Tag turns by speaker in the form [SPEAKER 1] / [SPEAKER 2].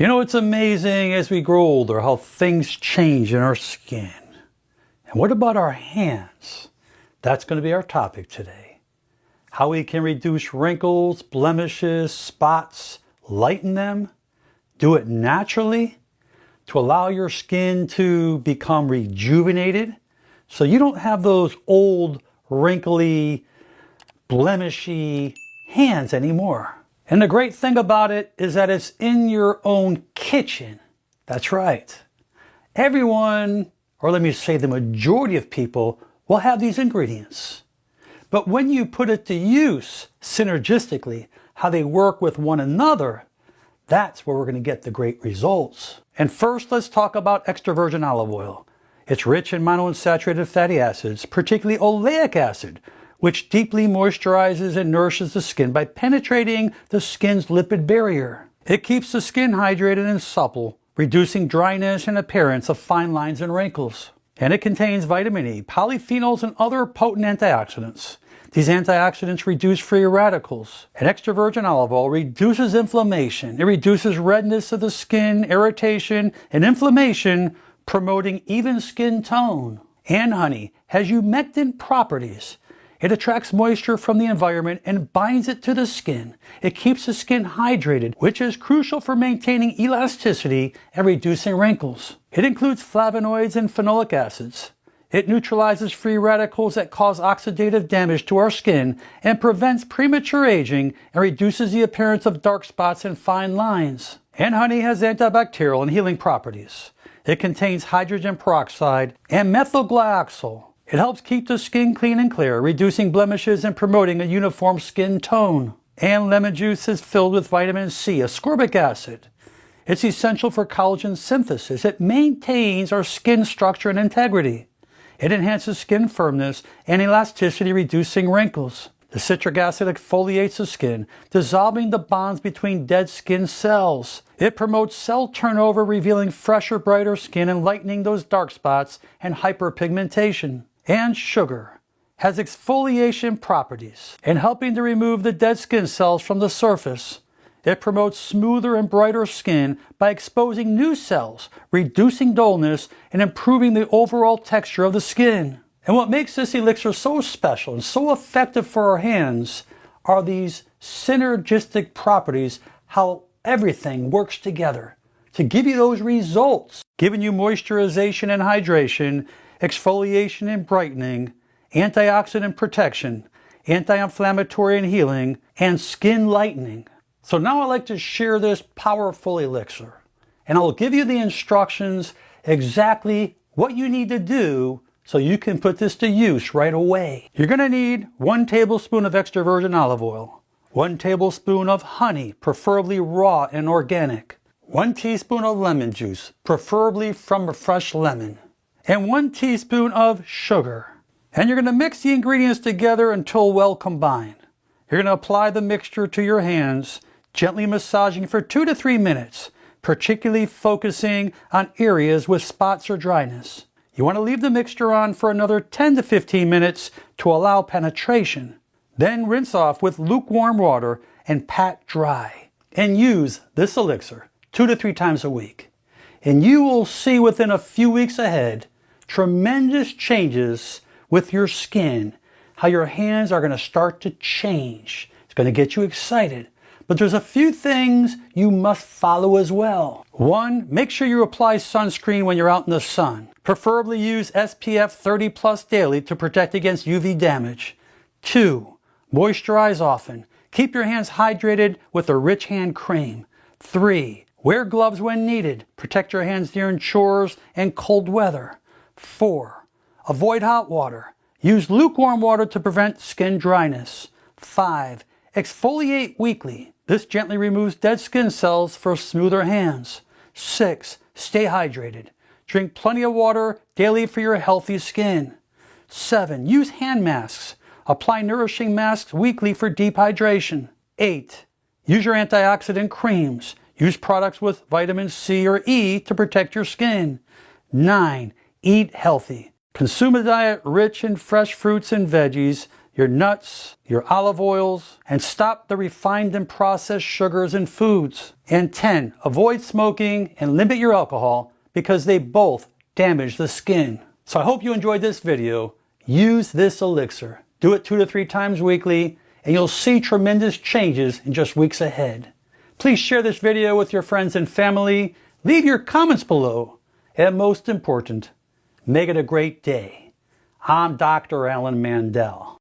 [SPEAKER 1] You know, it's amazing as we grow older how things change in our skin. And what about our hands? That's going to be our topic today. How we can reduce wrinkles, blemishes, spots, lighten them, do it naturally to allow your skin to become rejuvenated so you don't have those old, wrinkly, blemishy hands anymore. And the great thing about it is that it's in your own kitchen. That's right. Everyone, or let me say the majority of people, will have these ingredients. But when you put it to use synergistically, how they work with one another, that's where we're going to get the great results. And first, let's talk about extra virgin olive oil. It's rich in monounsaturated fatty acids, particularly oleic acid, which deeply moisturizes and nourishes the skin by penetrating the skin's lipid barrier. It keeps the skin hydrated and supple, reducing dryness and appearance of fine lines and wrinkles. And it contains vitamin E, polyphenols, and other potent antioxidants. These antioxidants reduce free radicals. And extra virgin olive oil reduces inflammation. It reduces redness of the skin, irritation, and inflammation, promoting even skin tone. And honey has humectant properties. It attracts moisture from the environment and binds it to the skin. It keeps the skin hydrated, which is crucial for maintaining elasticity and reducing wrinkles. It includes flavonoids and phenolic acids. It neutralizes free radicals that cause oxidative damage to our skin and prevents premature aging and reduces the appearance of dark spots and fine lines. And honey has antibacterial and healing properties. It contains hydrogen peroxide and methylglyoxal. It helps keep the skin clean and clear, reducing blemishes and promoting a uniform skin tone. And lemon juice is filled with vitamin C, ascorbic acid. It's essential for collagen synthesis. It maintains our skin structure and integrity. It enhances skin firmness and elasticity, reducing wrinkles. The citric acid exfoliates the skin, dissolving the bonds between dead skin cells. It promotes cell turnover, revealing fresher, brighter skin and lightening those dark spots and hyperpigmentation. And sugar has exfoliation properties and helping to remove the dead skin cells from the surface. It promotes smoother and brighter skin by exposing new cells, reducing dullness, and improving the overall texture of the skin. And what makes this elixir so special and so effective for our hands are these synergistic properties, how everything works together to give you those results, giving you moisturization and hydration, exfoliation and brightening, antioxidant protection, anti-inflammatory and healing, and skin lightening. So now I'd like to share this powerful elixir, and I'll give you the instructions exactly what you need to do so you can put this to use right away. You're going to need 1 tablespoon of extra virgin olive oil, 1 tablespoon of honey, preferably raw and organic, 1 teaspoon of lemon juice, preferably from a fresh lemon, and 1 teaspoon of sugar. And you're going to mix the ingredients together until well combined. You're going to apply the mixture to your hands, gently massaging for 2 to 3 minutes, particularly focusing on areas with spots or dryness. You want to leave the mixture on for another 10 to 15 minutes to allow penetration. Then rinse off with lukewarm water and pat dry. And use this elixir 2 to 3 times a week. And you will see within a few weeks ahead tremendous changes with your skin, how your hands are going to start to change. It's going to get you excited. But there's a few things you must follow as well. 1, make sure you apply sunscreen when you're out in the sun. Preferably use SPF 30 plus daily to protect against UV damage. 2, moisturize often. Keep your hands hydrated with a rich hand cream. 3, wear gloves when needed. Protect your hands during chores and cold weather. 4, avoid hot water. Use lukewarm water to prevent skin dryness. 5, exfoliate weekly. This gently removes dead skin cells for smoother hands. 6, stay hydrated. Drink plenty of water daily for your healthy skin. 7, use hand masks. Apply nourishing masks weekly for deep hydration. 8, use your antioxidant creams. Use products with vitamin C or E to protect your skin. 9, eat healthy. Consume a diet rich in fresh fruits and veggies. your nuts, your olive oils, and stop the refined and processed sugars in foods. And 10, avoid smoking and limit your alcohol because they both damage the skin. So I hope you enjoyed this video. Use this elixir. Do it 2 to 3 times weekly, and you'll see tremendous changes in just weeks ahead. Please share this video with your friends and family. Leave your comments below. And most important, make it a great day. I'm Dr. Alan Mandell.